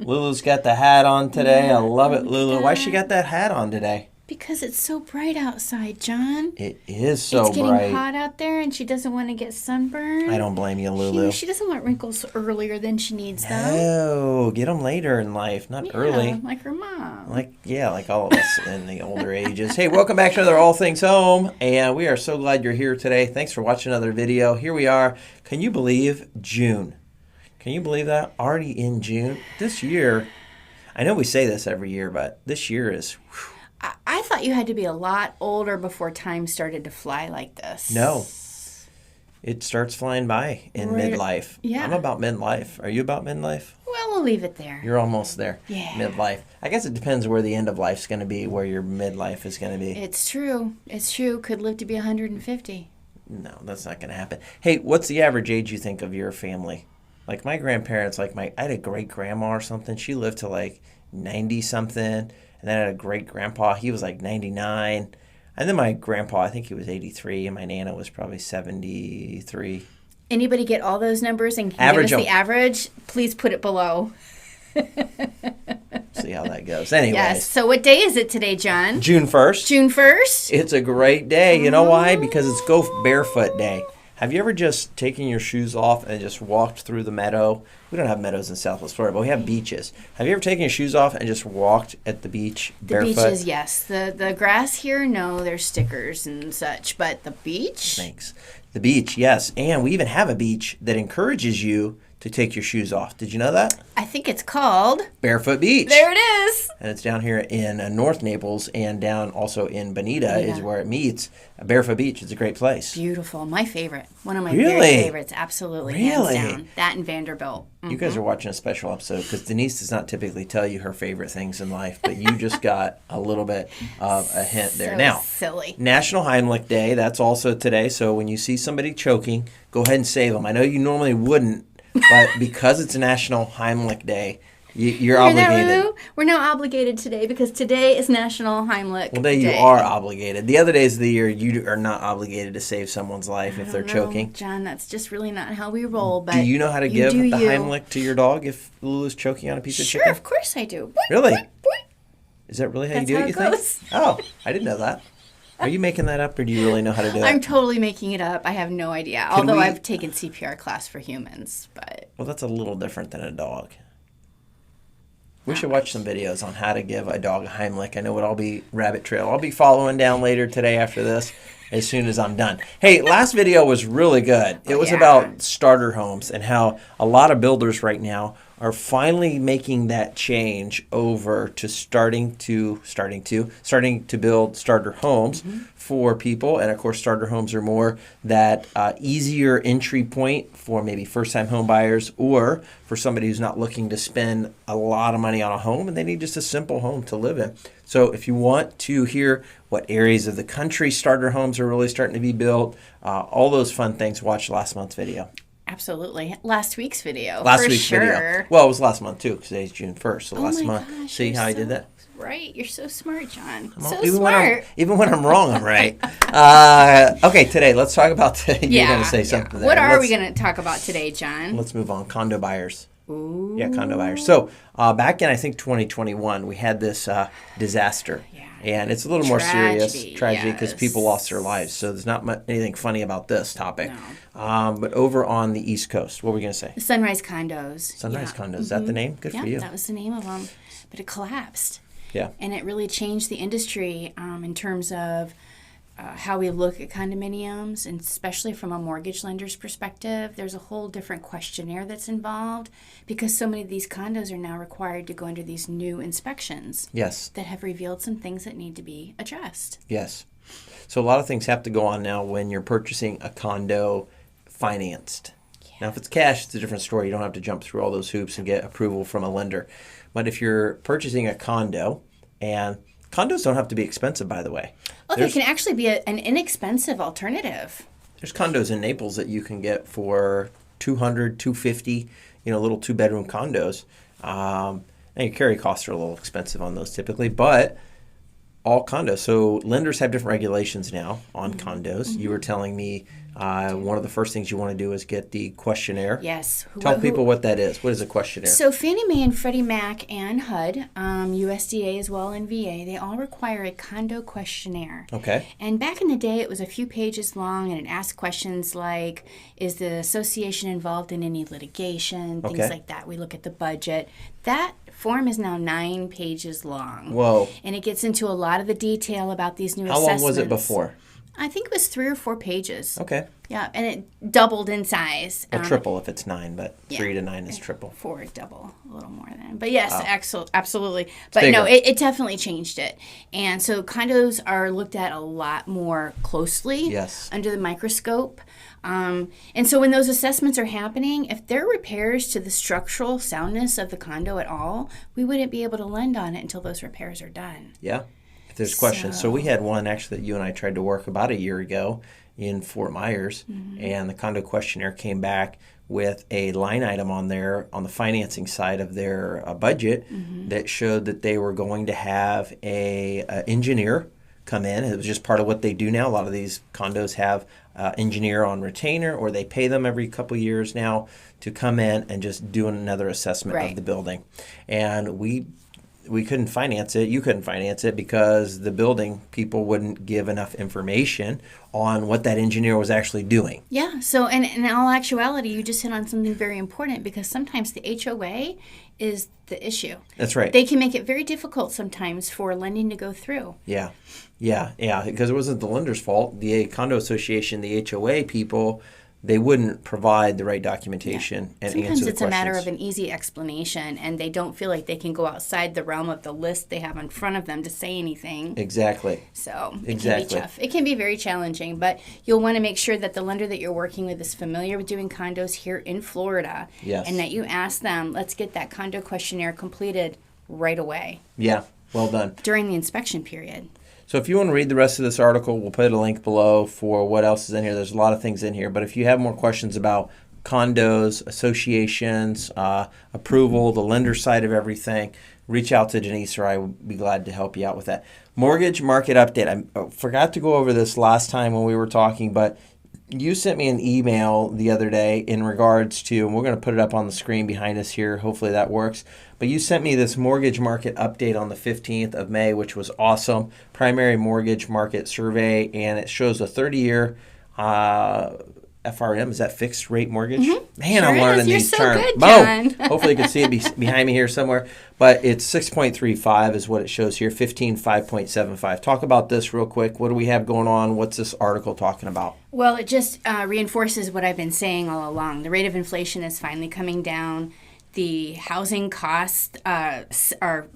Lulu's got the hat on today. I love it, Lulu. Why she got that hat on today? Because it's so bright outside, John. It is so It's getting bright. hot out there, and she doesn't want to get sunburned. I don't blame you, Lulu. She doesn't want wrinkles earlier than she needs, though. No, get them later in life, not early. Like her mom. Like all of us in the older ages. Hey, welcome back to another All Things Home, and we are so glad you're here today. Thanks for watching another video. Here we are. Can you believe June? Can you believe that? Already in June? This year, I know we say this every year, but this year is... Whew. I thought you had to be a lot older before time started to fly like this. No. It starts flying by in midlife. Yeah. I'm about midlife. Are you about midlife? Well, we'll leave it there. You're almost there. Yeah. Midlife. I guess it depends where the end of life's going to be, where your midlife is going to be. It's true. It's true. Could live to be 150. No, that's not going to happen. Hey, what's the average age you think of your family? Like my grandparents, I had a great-grandma or something. She lived to like 90-something. And then I had a great-grandpa. He was like 99. And then my grandpa, I think he was 83. And my Nana was probably 73. Anybody get all those numbers and can Average give us the average? Please put it below. See how that goes. Anyways. Yes. So what day is it today, John? June 1st. June 1st? It's a great day. You know why? Because it's Go Barefoot Day. Have you ever just taken your shoes off and just walked through the meadow? We don't have meadows in Southwest Florida, but we have beaches. Have you ever taken your shoes off and just walked at the beach barefoot? The beaches, yes. The grass here, no, there's stickers and such. But the beach? Thanks. The beach, yes. And we even have a beach that encourages you to take your shoes off. Did you know that? I think it's called Barefoot Beach. There it is. And it's down here in North Naples, and down also in Bonita is where it meets. Barefoot Beach. It's a great place. Beautiful. My favorite. One of my Really? very favorites. Absolutely. Really? Hands down. That and Vanderbilt. You guys are watching a special episode because Denise does not typically tell you her favorite things in life, but you just got a little bit of a hint there. So Now, silly. National Heimlich Day, that's also today. So when you see somebody choking, go ahead and save them. I know you normally wouldn't, but because it's National Heimlich Day, you're obligated. We're now obligated today because today is National Heimlich Well, you are obligated. The other days of the year, you are not obligated to save someone's life if they're choking. John, that's just really not how we roll. But do you know how to give the Heimlich to your dog if Lulu's choking on a piece of chicken? Sure, of course I do. Really? Is that really how you do it, you think? Goes. Oh, I didn't know that. Are you making that up, or do you really know how to do it? I'm totally making it up. I have no idea. Although I've taken CPR class for humans, but... Well, that's a little different than a dog. We should watch some videos on how to give a dog a Heimlich. I know it'll all be rabbit trail. I'll be following down later today after this as soon as I'm done. Hey, last video was really good. It was about starter homes and how a lot of builders right now are finally making that change over to starting to build starter homes for people. And of course, starter homes are more that easier entry point for maybe first-time home buyers or for somebody who's not looking to spend a lot of money on a home and they need just a simple home to live in. So if you want to hear what areas of the country starter homes are really starting to be built, all those fun things, watch last month's video. Absolutely. Last week's video. Last week's video. Well, it was last month, too, because today's June 1st. So last month. Gosh, see how I did that? Right. You're so smart, John. Even when I'm wrong, I'm right. Okay, today, let's talk about... You're going to say something there. What are we going to talk about today, John? Let's move on. Condo buyers. Ooh. Yeah, condo buyers. So back in, I think, 2021, we had this disaster. Yeah. And it's a little more serious tragedy because people lost their lives. So there's not anything funny about this topic. No. But over on the East Coast, what were we going to say? The Sunrise Condos. Sunrise Condos. Is that the name? Good for you. That was the name of them. But it collapsed. Yeah. And it really changed the industry in terms of how we look at condominiums, and especially from a mortgage lender's perspective. There's a whole different questionnaire that's involved because so many of these condos are now required to go under these new inspections. Yes. That have revealed some things that need to be addressed. Yes. So a lot of things have to go on now when you're purchasing a condo financed. Yeah. Now, if it's cash, it's a different story. You don't have to jump through all those hoops and get approval from a lender. But if you're purchasing a condo, and condos don't have to be expensive, by the way. Oh, they can actually be an inexpensive alternative. There's condos in Naples that you can get for $200, $250, little two-bedroom condos. And your carry costs are a little expensive on those typically, but all condos. So lenders have different regulations now on condos. You were telling me One of the first things you want to do is get the questionnaire. Yes. Tell people what that is. What is a questionnaire? So Fannie Mae and Freddie Mac and HUD, USDA as well, and VA, they all require a condo questionnaire. Okay. And back in the day, it was a few pages long, and it asked questions like, is the association involved in any litigation, things like that. We look at the budget. That form is now 9 pages long. Whoa. And it gets into a lot of the detail about these new How assessments. long was it before? I think it was 3 or 4 pages. Okay. Yeah, and it doubled in size. A triple if it's 9, but 3 to 9 is triple. 4 double, a little more than. But yes, absolutely. But bigger. no, it definitely changed it. And so condos are looked at a lot more closely under the microscope. And so when those assessments are happening, if there are repairs to the structural soundness of the condo at all, we wouldn't be able to lend on it until those repairs are done. Yeah. If there's questions. So we had one actually that you and I tried to work about a year ago in Fort Myers, and the condo questionnaire came back with a line item on there on the financing side of their budget that showed that they were going to have a engineer come in. It was just part of what they do now. A lot of these condos have engineer on retainer, or they pay them every couple of years now to come in and just do another assessment of the building. And we couldn't finance it. You couldn't finance it because the building people wouldn't give enough information on what that engineer was actually doing. Yeah. So, and in all actuality, you just hit on something very important, because sometimes the HOA is the issue. That's right. They can make it very difficult sometimes for lending to go through. Yeah. Because it wasn't the lender's fault. The condo association, the HOA people, they wouldn't provide the right documentation and answer the questions. Sometimes it's a matter of an easy explanation, and they don't feel like they can go outside the realm of the list they have in front of them to say anything. Exactly. So it can be tough. It can be very challenging, but you'll want to make sure that the lender that you're working with is familiar with doing condos here in Florida, and that you ask them, let's get that condo questionnaire completed right away. Yeah, well done. During the inspection period. So if you want to read the rest of this article, we'll put a link below for what else is in here. There's a lot of things in here. But if you have more questions about condos, associations, approval, the lender side of everything, reach out to Denise or I would be glad to help you out with that. Mortgage market update. I forgot to go over this last time when we were talking, but you sent me an email the other day in regards to, and we're going to put it up on the screen behind us here. Hopefully that works. But you sent me this mortgage market update on the 15th of May, which was awesome. Primary mortgage market survey, and it shows a 30-year FRM. Is that fixed rate mortgage? Man, I'm learning these terms. You're so good, John. Hopefully you can see it behind me here somewhere. But it's 6.35 is what it shows here, 15, 5.75. Talk about this real quick. What do we have going on? What's this article talking about? Well, it just reinforces what I've been saying all along. The rate of inflation is finally coming down. The housing costs are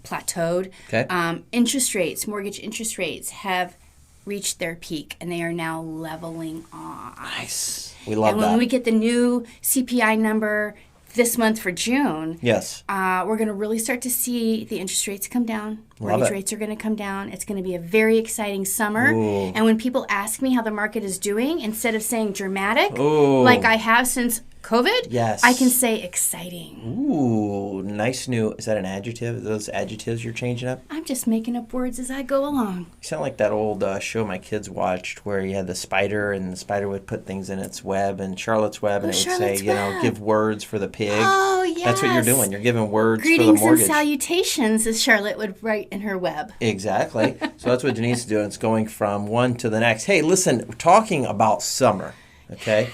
plateaued. Okay. Interest rates, mortgage interest rates have reached their peak, and they are now leveling off. Nice. We love that. And when we get the new CPI number this month for June, we're going to really start to see the interest rates come down. Mortgage rates are going to come down. It's going to be a very exciting summer. Ooh. And when people ask me how the market is doing, instead of saying dramatic, like I have since COVID, I can say exciting. Ooh, nice new. Is that an adjective? Those adjectives you're changing up? I'm just making up words as I go along. You sound like that old show my kids watched where you had the spider and the spider would put things in its web and Charlotte's Web and it would say, give words for the pig. Oh, yes. That's what you're doing. You're giving words for the mortgage. mortgage. Greetings and salutations, as Charlotte would write in her web. Exactly. So that's what Denise is doing. It's going from one to the next. Hey, listen, we're talking about summer, okay?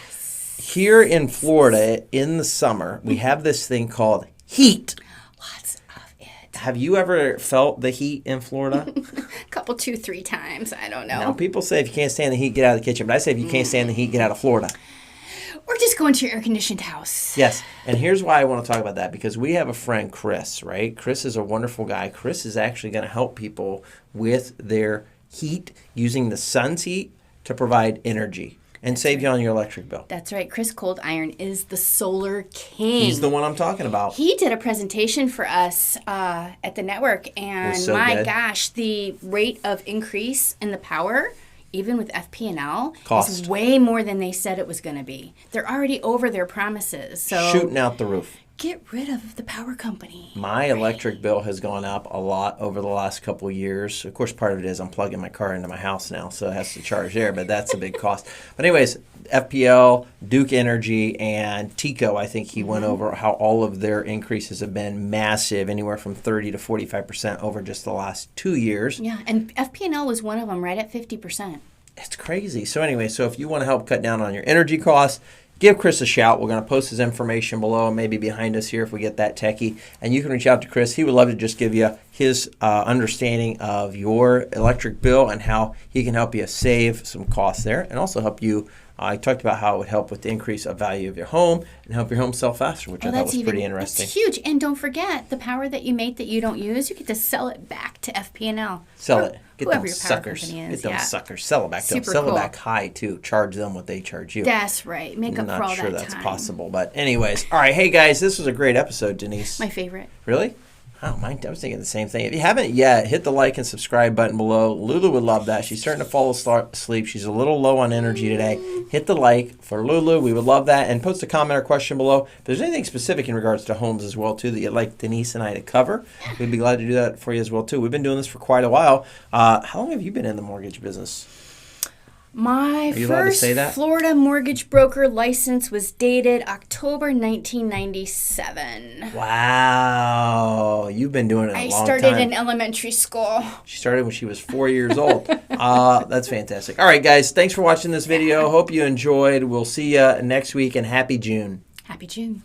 Here in Florida, in the summer, we have this thing called heat. Lots of it. Have you ever felt the heat in Florida? A couple, 2-3 times. I don't know. Now, people say if you can't stand the heat, get out of the kitchen. But I say if you can't stand the heat, get out of Florida. Or just go into your air-conditioned house. Yes. And here's why I want to talk about that. Because we have a friend, Chris, right? Chris is a wonderful guy. Chris is actually going to help people with their heat using the sun's heat to provide energy. And save you on your electric bill. That's right. Chris Coldiron is the solar king. He's the one I'm talking about. He did a presentation for us at the network. And my gosh, the rate of increase in the power, even with FP&L, is way more than they said it was going to be. They're already over their promises. So shooting out the roof. get rid of the power company. My electric bill has gone up a lot over the last couple of years. Of course, part of it is I'm plugging my car into my house now, so it has to charge there, but that's a big cost. But anyways, FPL, Duke Energy, and TECO, I think he went over how all of their increases have been massive, anywhere from 30 to 45% over just the last 2 years. Yeah, and FP&L was one of them, right at 50%. It's crazy. So anyway, so if you want to help cut down on your energy costs, give Chris a shout. We're going to post his information below, maybe behind us here if we get that techie. And you can reach out to Chris. He would love to just give you his understanding of your electric bill and how he can help you save some costs there and also help you. I talked about how it would help with the increase of value of your home and help your home sell faster, which I thought was pretty interesting. That's huge. And don't forget, the power that you make that you don't use, you get to sell it back to FP&L. Sell it. Get whoever them your power suckers. company is. Get them Yeah. suckers. Sell it back to them. Super Sell cool. it back high, too. Charge them what they charge you. That's right. Make up I'm for all not sure that that's time. possible. But anyways. All right. Hey, guys. This was a great episode, Denise. My favorite. Really? Oh, I was thinking the same thing. If you haven't yet, hit the like and subscribe button below. Lulu would love that. She's starting to fall asleep. She's a little low on energy today. Hit the like for Lulu. We would love that. And post a comment or question below. If there's anything specific in regards to homes as well, too, that you'd like Denise and I to cover, we'd be glad to do that for you as well, too. We've been doing this for quite a while. How long have you been in the mortgage business? My you allowed to first say that? Florida mortgage broker license was dated October 1997. Wow. You've been doing it a long time. I started in elementary school. She started when she was 4 years old. That's fantastic. All right, guys. Thanks for watching this video. Hope you enjoyed. We'll see you next week, and happy June. Happy June.